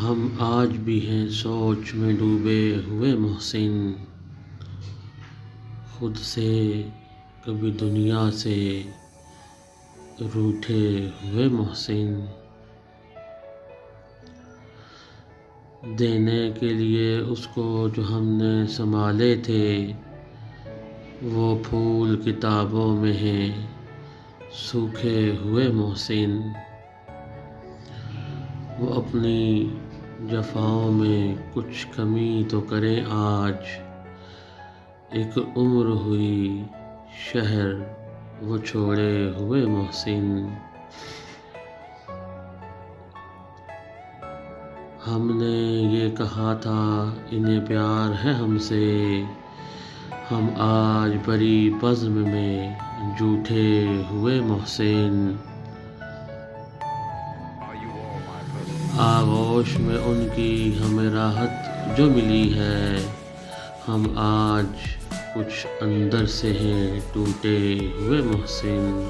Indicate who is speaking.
Speaker 1: ہم آج بھی ہیں سوچ میں ڈوبے ہوئے محسن، خود سے کبھی دنیا سے روٹھے ہوئے محسن، دینے کے لیے اس کو جو ہم نے سنبھالے تھے، وہ پھول کتابوں میں ہیں سوکھے ہوئے محسن، وہ اپنی جفاؤں میں کچھ کمی تو کریں آج، ایک عمر ہوئی شہر وہ چھوڑے ہوئے محسن، ہم نے یہ کہا تھا انہیں پیار ہے ہم سے، ہم آج بری بزم میں جھوٹے ہوئے محسن، آغوش میں ان کی ہمیں راحت جو ملی ہے، ہم آج کچھ اندر سے ہیں ٹوٹے ہوئے محسن۔